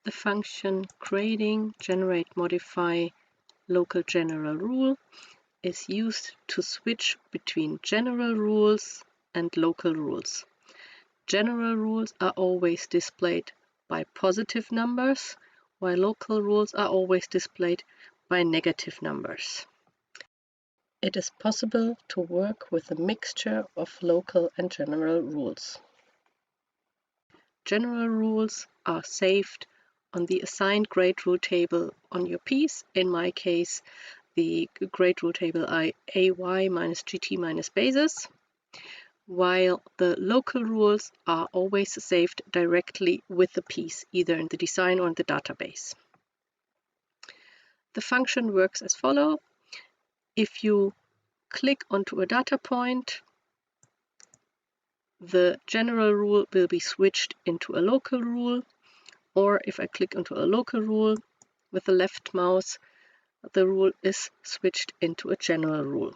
The function grading generate modify local general rule is used to switch between general rules and local rules. General rules are always displayed by positive numbers, while local rules are always displayed by negative numbers. It is possible to work with a mixture of local and general rules. General rules are saved on the assigned grade rule table on your piece. In my case, the grade rule table AY minus GT minus basis, while the local rules are always saved directly with the piece, either in the design or in the database. The function works as follows. If you click onto a data point, the general rule will be switched into a local rule, or if I click onto a local rule with the left mouse, the rule is switched into a general rule.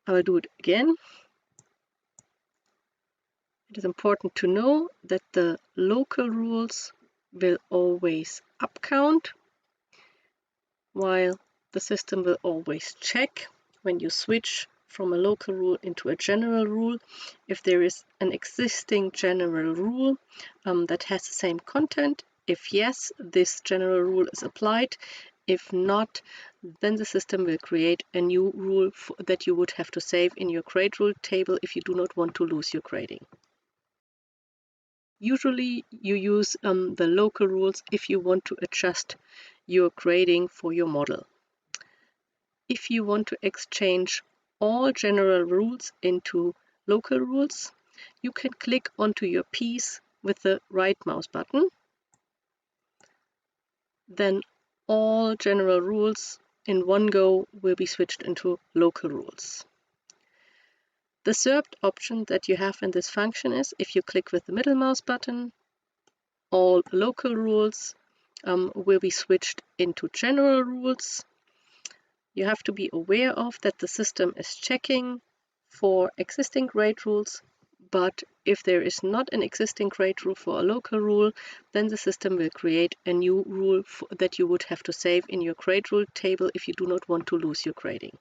I will do it again. It is important to know that the local rules will always upcount, while the system will always check when you switch from a local rule into a general rule if there is an existing general rule that has the same content. If yes, this general rule is applied. If not, then the system will create a new rule that you would have to save in your grade rule table if you do not want to lose your grading. Usually you use the local rules if you want to adjust your grading for your model. If you want to exchange all general rules into local rules, you can click onto your piece with the right mouse button. Then all general rules in one go will be switched into local rules. The third option that you have in this function is if you click with the middle mouse button, all local rules will be switched into general rules. You have to be aware of that the system is checking for existing grade rules, but if there is not an existing grade rule for a local rule, then the system will create a new rule that you would have to save in your grade rule table if you do not want to lose your grading.